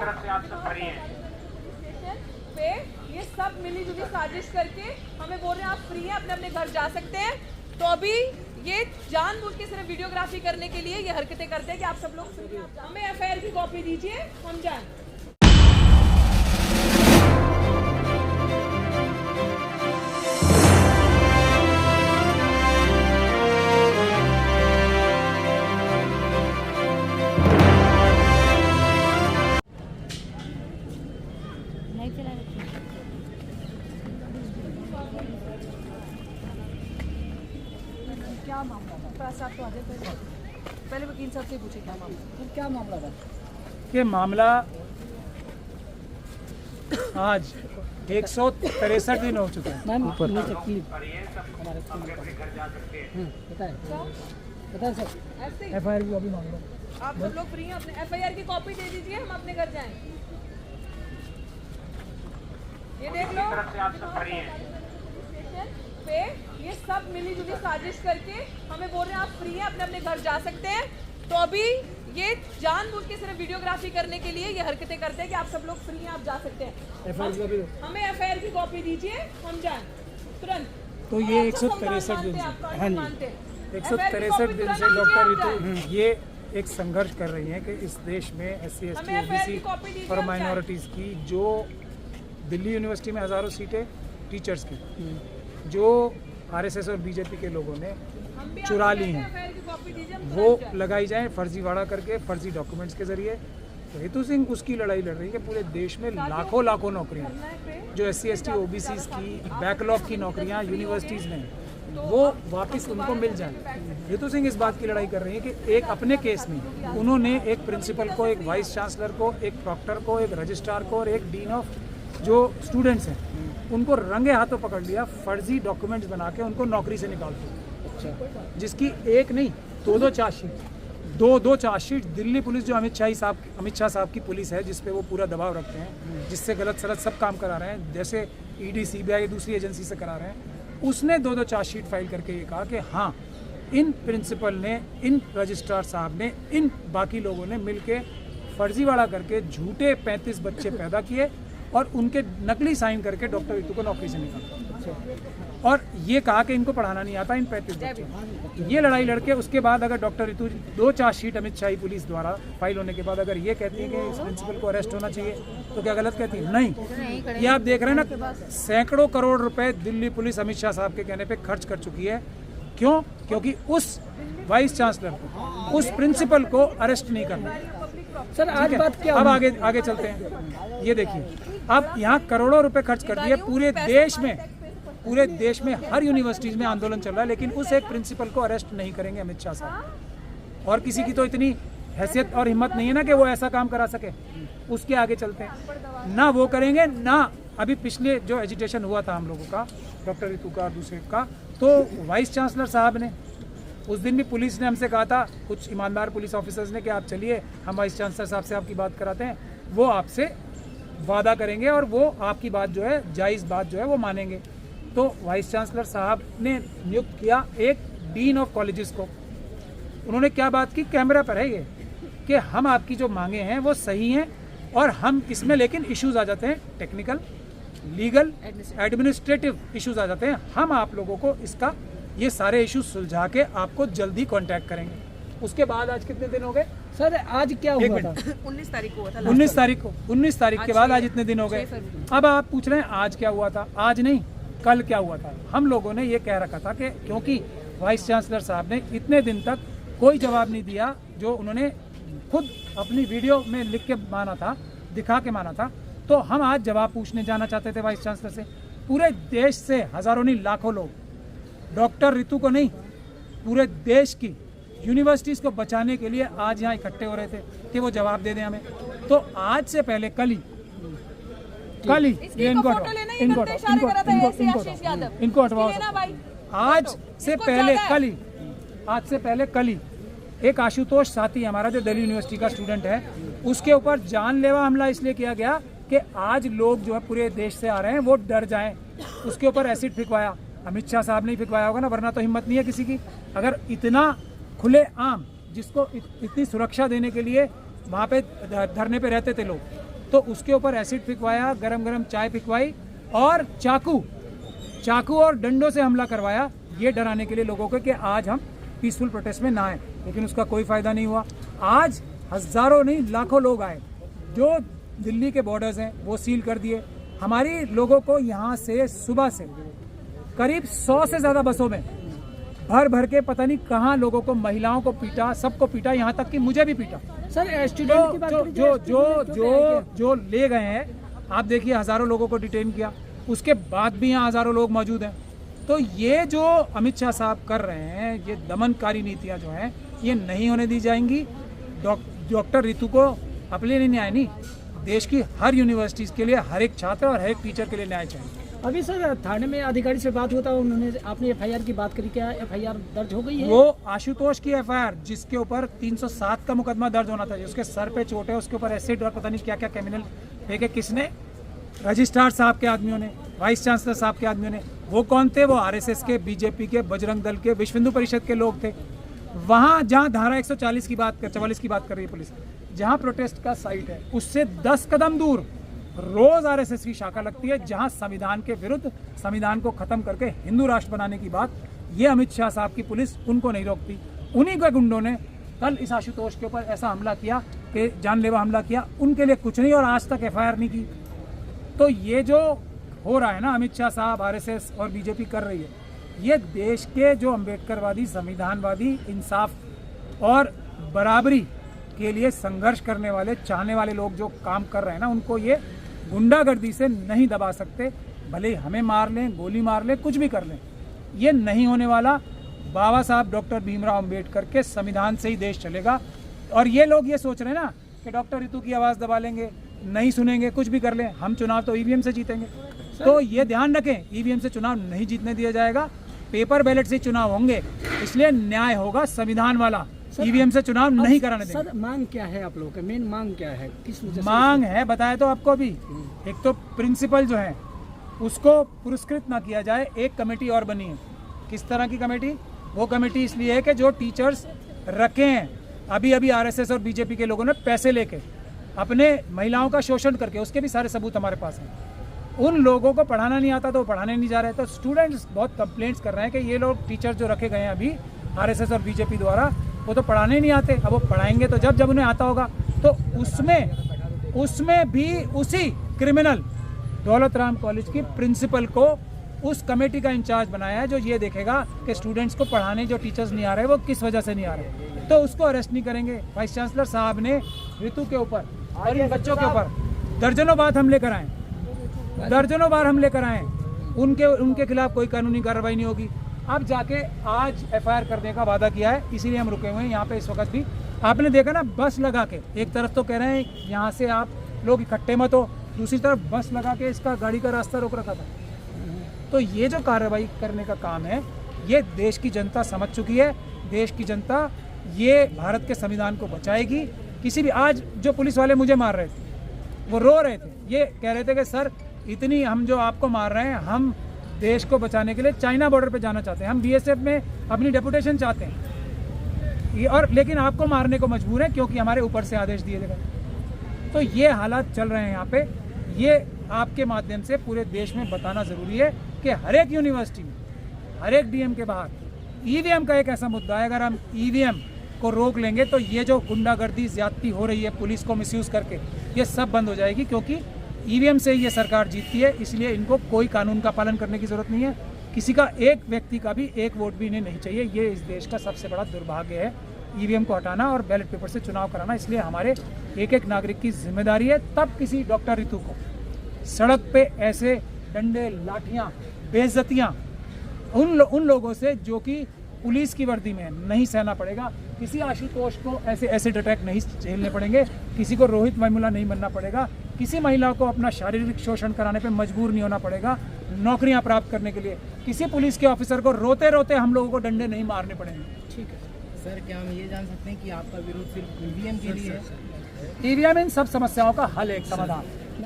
तरफ से आप सब फ्री हैं। पे ये सब मिली जुली साजिश करके हमें बोल रहे हैं आप फ्री हैं, अपने अपने घर जा सकते हैं। तो अभी ये जानबूझ के सिर्फ वीडियोग्राफी करने के लिए ये हरकतें करते हैं कि आप सब लोग फ्री हैं। हमें एफआईआर की कॉपी दीजिए, हम जाएं। क्या मामला था? साहब तो आ जाए, पहले वकील साहब से पूछे क्या मामला, क्या मामला था? ये मामला आज 163 दिन हो चुके हैं। मैम और ये सब अपने अपने घर जा सकते हैं। बताएं सर, ऐसे एफआईआर की अभी मामला आप सब लोग फ्री हैं, अपने एफआईआर की कॉपी दे दीजिए, हम अपने घर जाएं। ये देख लो, तरफ से आप सब फ्री हैं। स्टेशन पे ये सब मिली जुली साजिश करके हमें बोल रहे हैं आप फ्री हैं, अपने अपने घर जा सकते हैं। तो अभी ये जानबूझ के सिर्फ वीडियोग्राफी करने के लिए ये हरकतें करते हैं कि आप सब लोग फ्री हैं, आप जा सकते हैं। हमें एफआईआर की कॉपी दीजिए, हम जाएं तुरंत। तो ये 163 दिन से, हाँ जी, 163 दिन से डॉक्टर रितु ये एक संघर्ष कर रही हैं कि इस देश में SC ST OBC और माइनॉरिटीज़ की जो दिल्ली यूनिवर्सिटी में हज़ारों सीटें टीचर्स की जो RSS और BJP के लोगों ने चुरा ली हैं वो लगाई जाए फर्जीवाड़ा करके, फर्जी डॉक्यूमेंट्स के जरिए। तो रितु सिंह उसकी लड़ाई लड़ रही है कि पूरे देश में लाखों लाखों नौकरियां जो SC ST OBCs की बैकलॉग की नौकरियां यूनिवर्सिटीज़ में वो वापस उनको मिल जाए। रितु सिंह इस बात की लड़ाई कर रही है कि एक अपने केस में उन्होंने एक प्रिंसिपल को, एक वाइस चांसलर को, एक प्रॉक्टर को, एक रजिस्ट्रार को और एक डीन ऑफ जो स्टूडेंट्स हैं उनको रंगे हाथों पकड़ लिया, फर्जी डॉक्यूमेंट्स बना के उनको नौकरी से निकाल दिया। अच्छा, जिसकी एक नहीं दो चार्जशीट, दो चार्जशीट दिल्ली पुलिस जो अमित शाह साहब की पुलिस है, जिस पे वो पूरा दबाव रखते हैं, जिससे गलत सलत सब काम करा रहे हैं, जैसे ED CBI दूसरी एजेंसी से करा रहे हैं, उसने दो चार्जशीट फाइल करके ये कहा कि हाँ इन प्रिंसिपल ने, इन रजिस्ट्रार साहब ने, इन बाकी लोगों ने मिलके फर्जीवाड़ा करके झूठे 35 बच्चे पैदा किए और उनके नकली साइन करके डॉक्टर रितु को नौकरी से निकाला और ये कहा कि इनको पढ़ाना नहीं आता इन 35 बच्चों। ये लड़ाई लड़के उसके बाद अगर डॉक्टर रितु दो चार्जशीट अमित शाही पुलिस द्वारा फाइल होने के बाद अगर ये कहती है कि इस प्रिंसिपल को अरेस्ट होना चाहिए तो क्या गलत कहती है? नहीं। ये आप देख रहे हैं ना, सैकड़ों करोड़ रुपए दिल्ली पुलिस अमित शाह साहब के कहने पर खर्च कर चुकी है। क्यों? क्योंकि उस वाइस चांसलर को, उस प्रिंसिपल को अरेस्ट नहीं करना। सर आज बात क्या, अब आगे चलते हैं। ये देखिए, अब यहाँ करोड़ों रुपए खर्च कर दिए पूरे देश में हर यूनिवर्सिटीज में आंदोलन चल रहा है, लेकिन उस एक प्रिंसिपल को अरेस्ट नहीं करेंगे अमित शाह साहब। और किसी की तो इतनी हैसियत और हिम्मत नहीं है ना कि वो ऐसा काम करा सके। उसके आगे चलते हैं, ना वो करेंगे ना अभी पिछले जो एजिटेशन हुआ था हम लोगों का, डॉक्टर रितु का और दूसरे का, तो वाइस चांसलर साहब ने उस दिन भी पुलिस ने हमसे कहा था, कुछ ईमानदार पुलिस ऑफिसर्स ने, कि आप चलिए हम वाइस चांसलर साहब से आपकी बात कराते हैं, वो आपसे वादा करेंगे और वो आपकी बात जो है, जायज़ बात जो है वो मानेंगे। तो वाइस चांसलर साहब ने नियुक्त किया एक डीन ऑफ कॉलेजेस को। उन्होंने क्या बात की, कैमरा पर है ये, कि हम आपकी जो मांगे हैं वो सही हैं और हम इसमें लेकिन इश्यूज आ जाते हैं, टेक्निकल, लीगल, एडमिनिस्ट्रेटिव इश्यूज आ जाते हैं, हम आप लोगों को इसका ये सारे इश्यूज सुलझा के आपको जल्दी कांटेक्ट करेंगे। उसके बाद आज कितने दिन हो गए सर? आज क्या हुआ था? 19 तारीख को हुआ था। 19 तारीख के बाद आज इतने दिन हो गए। अब आप पूछ रहे हैं आज क्या हुआ था? आज नहीं, कल क्या हुआ था? हम लोगों ने ये कह रखा था कि क्योंकि वाइस चांसलर साहब ने इतने दिन तक कोई जवाब नहीं दिया, जो उन्होंने खुद अपनी वीडियो में लिख के माना था, दिखा के माना था, तो हम आज जवाब पूछने जाना चाहते थे वाइस चांसलर से। पूरे देश से हजारों नहीं लाखों लोग, डॉक्टर रितु को नहीं, पूरे देश की यूनिवर्सिटीज को बचाने के लिए आज यहाँ इकट्ठे हो रहे थे कि वो जवाब दे दें हमें। तो आज से पहले कल ही इनको हटवाओ। आज से पहले कल ही एक आशुतोष साथी हमारा जो दिल्ली यूनिवर्सिटी का स्टूडेंट है, उसके ऊपर जानलेवा हमला इसलिए किया गया कि आज लोग जो है पूरे देश से आ रहे हैं वो डर जाएं। उसके ऊपर एसिड फेंकवाया, अमित शाह साहब ने फेंकवाया होगा ना, वरना तो हिम्मत नहीं है किसी की। अगर इतना खुले आम, जिसको इतनी सुरक्षा देने के लिए वहाँ पे धरने पे रहते थे लोग, तो उसके ऊपर एसिड फिकवाया, गरम गरम चाय फिकवाई और चाकू और डंडों से हमला करवाया, ये डराने के लिए लोगों को कि आज हम पीसफुल प्रोटेस्ट में ना आए। लेकिन उसका कोई फायदा नहीं हुआ। आज हजारों नहीं लाखों लोग आए। जो दिल्ली के बॉर्डर्स हैं वो सील कर दिए। हमारी लोगों को यहाँ से सुबह से करीब 100 से ज़्यादा बसों में भर भर के पता नहीं कहाँ लोगों को, महिलाओं को पीटा, सबको पीटा, यहाँ तक कि मुझे भी पीटा। सर स्टूडेंट की बात करें, जो ले गए हैं, आप देखिए हजारों लोगों को डिटेन किया, उसके बाद भी यहाँ हजारों लोग मौजूद हैं। तो ये जो अमित शाह साहब कर रहे हैं, ये दमनकारी नीतियाँ जो हैं, ये नहीं होने दी जाएंगी। डॉक्टर रितु को अपने लिए न्याय नहीं, देश की हर यूनिवर्सिटीज़ के लिए हर एक छात्र और हर एक टीचर के लिए न्याय चाहिए। अभी सर थाने में अधिकारी से बात होता है, उन्होंने आपने एफआईआर की बात करी, क्या एफआईआर दर्ज हो गई है? वो आशुतोष की एफआईआर, जिसके ऊपर 307 का मुकदमा दर्ज होना था, जिसके सर पे चोट है, उसके ऊपर एसिड और पता नहीं क्या क्या केमिकल फेंके, किसने? रजिस्ट्रार साहब के आदमियों ने, वाइस चांसलर साहब के आदमियों ने। वो कौन थे? वो आरएसएस के, बीजेपी के, बजरंग दल के, विश्व हिंदू परिषद के लोग थे। वहाँ जहाँ धारा 144 की बात 44 की बात कर रही है पुलिस, जहाँ प्रोटेस्ट का साइट है उससे 10 कदम दूर रोज आरएसएस की शाखा लगती है, जहां संविधान के विरुद्ध, संविधान को खत्म करके हिंदू राष्ट्र बनाने की बात, ये अमित शाह साहब की पुलिस उनको नहीं रोकती। उन्हीं के गुंडों ने कल इस आशुतोष के ऊपर ऐसा हमला किया कि जानलेवा हमला किया, उनके लिए कुछ नहीं और आज तक एफआईआर नहीं की। तो ये जो हो रहा है ना, अमित शाह साहब, आरएसएस और बीजेपी कर रही है, ये देश के जो अम्बेडकरवादी, संविधानवादी, इंसाफ और बराबरी के लिए संघर्ष करने वाले, चाहने वाले लोग जो काम कर रहे हैं ना, उनको ये गुंडागर्दी से नहीं दबा सकते। भले ही हमें मार लें, गोली मार लें, कुछ भी कर लें, ये नहीं होने वाला। बाबा साहब डॉक्टर भीमराव अंबेडकर के संविधान से ही देश चलेगा। और ये लोग ये सोच रहे हैं ना कि डॉक्टर रितु की आवाज़ दबा लेंगे, नहीं सुनेंगे, कुछ भी कर लें, हम चुनाव तो ईवीएम से जीतेंगे। तो ये ध्यान रखें, ईवीएम से चुनाव नहीं जीतने दिया जाएगा, पेपर बैलेट से चुनाव होंगे, इसलिए न्याय होगा संविधान वाला। ईवीएम से चुनाव नहीं कराने देंगे। सर मांग क्या है आप लोगों का? मेन मांग क्या है? किस वजह से मांग है बताया तो आपको अभी। एक तो प्रिंसिपल जो है उसको पुरस्कृत ना किया जाए। एक कमेटी और बनी है। किस तरह की कमेटी? वो कमेटी इसलिए है कि जो टीचर्स रखे हैं, अभी अभी आरएसएस और बीजेपी के लोगों ने पैसे लेके अपने महिलाओं का शोषण करके, उसके भी सारे सबूत हमारे पास हैं। उन लोगों को पढ़ाना नहीं आता तो वो पढ़ाने नहीं जा रहे। तो स्टूडेंट्स बहुत कंप्लेंट्स कर रहे हैं कि ये लोग टीचर जो रखे गए हैं अभी आरएसएस और बीजेपी द्वारा, वो तो पढ़ाने नहीं आते। अब वो पढ़ाएंगे तो जब उन्हें आता होगा। तो उसमें भी उसी क्रिमिनल दौलत राम कॉलेज की प्रिंसिपल को उस कमेटी का इंचार्ज बनाया है, जो ये देखेगा कि स्टूडेंट्स को पढ़ाने जो टीचर्स नहीं आ रहे वो किस वजह से नहीं आ रहे। तो उसको अरेस्ट नहीं करेंगे। वाइस चांसलर साहब ने ऋतु के ऊपर और इन बच्चों के ऊपर दर्जनों बार हमले कराएं, उनके खिलाफ कोई कानूनी कार्रवाई नहीं होगी। अब जाके आज एफआईआर करने का वादा किया है, इसीलिए हम रुके हुए हैं यहाँ पे इस वक्त भी। आपने देखा ना, बस लगा के, एक तरफ तो कह रहे हैं यहाँ से आप लोग इकट्ठे मत हो, दूसरी तरफ बस लगा के इसका गाड़ी का रास्ता रोक रखा था। तो ये जो कार्रवाई करने का काम है, ये देश की जनता समझ चुकी है। देश की जनता ये भारत के संविधान को बचाएगी। किसी भी, आज जो पुलिस वाले मुझे मार रहे थे वो रो रहे थे, ये कह रहे थे कि सर इतनी हम जो आपको मार रहे हैं, हम देश को बचाने के लिए चाइना बॉर्डर पे जाना चाहते हैं, हम बीएसएफ में अपनी डेपुटेशन चाहते हैं, और लेकिन आपको मारने को मजबूर है क्योंकि हमारे ऊपर से आदेश दिए गए। तो ये हालात चल रहे हैं यहाँ पे। ये आपके माध्यम से पूरे देश में बताना ज़रूरी है कि हर एक यूनिवर्सिटी में, हर एक डीएम के बाहर ईवीएम का एक ऐसा मुद्दा है। अगर हम ईवीएम को रोक लेंगे तो ये जो गुंडागर्दी, ज्यादती हो रही है पुलिस को मिसयूज़ करके, ये सब बंद हो जाएगी। क्योंकि ईवीएम से ये सरकार जीतती है, इसलिए इनको कोई कानून का पालन करने की ज़रूरत नहीं है। किसी का एक व्यक्ति का भी एक वोट भी इन्हें नहीं चाहिए। ये इस देश का सबसे बड़ा दुर्भाग्य है, ईवीएम को हटाना और बैलेट पेपर से चुनाव कराना। इसलिए हमारे एक एक नागरिक की जिम्मेदारी है। तब किसी डॉक्टर रितु को सड़क पे ऐसे डंडे, लाठियाँ, बेइज्जतियाँ उन लोगों से जो कि पुलिस की वर्दी में नहीं सहना पड़ेगा। किसी आशुतोष को ऐसे एसिड अटैक नहीं झेलने पड़ेंगे, किसी को रोहित वेमुला नहीं बनना पड़ेगा, किसी महिला को अपना शारीरिक शोषण कराने पे मजबूर नहीं होना पड़ेगा नौकरियां प्राप्त करने के लिए, किसी पुलिस के ऑफिसर को रोते रोते हम लोगों को डंडे नहीं मारने पड़ेंगे। ठीक है सर, क्या हम ये जान सकते हैं कि आपका विरोध सिर्फ ईवीएम के लिए है? ईवीएम इन सब समस्याओं का हल, एक समाधान।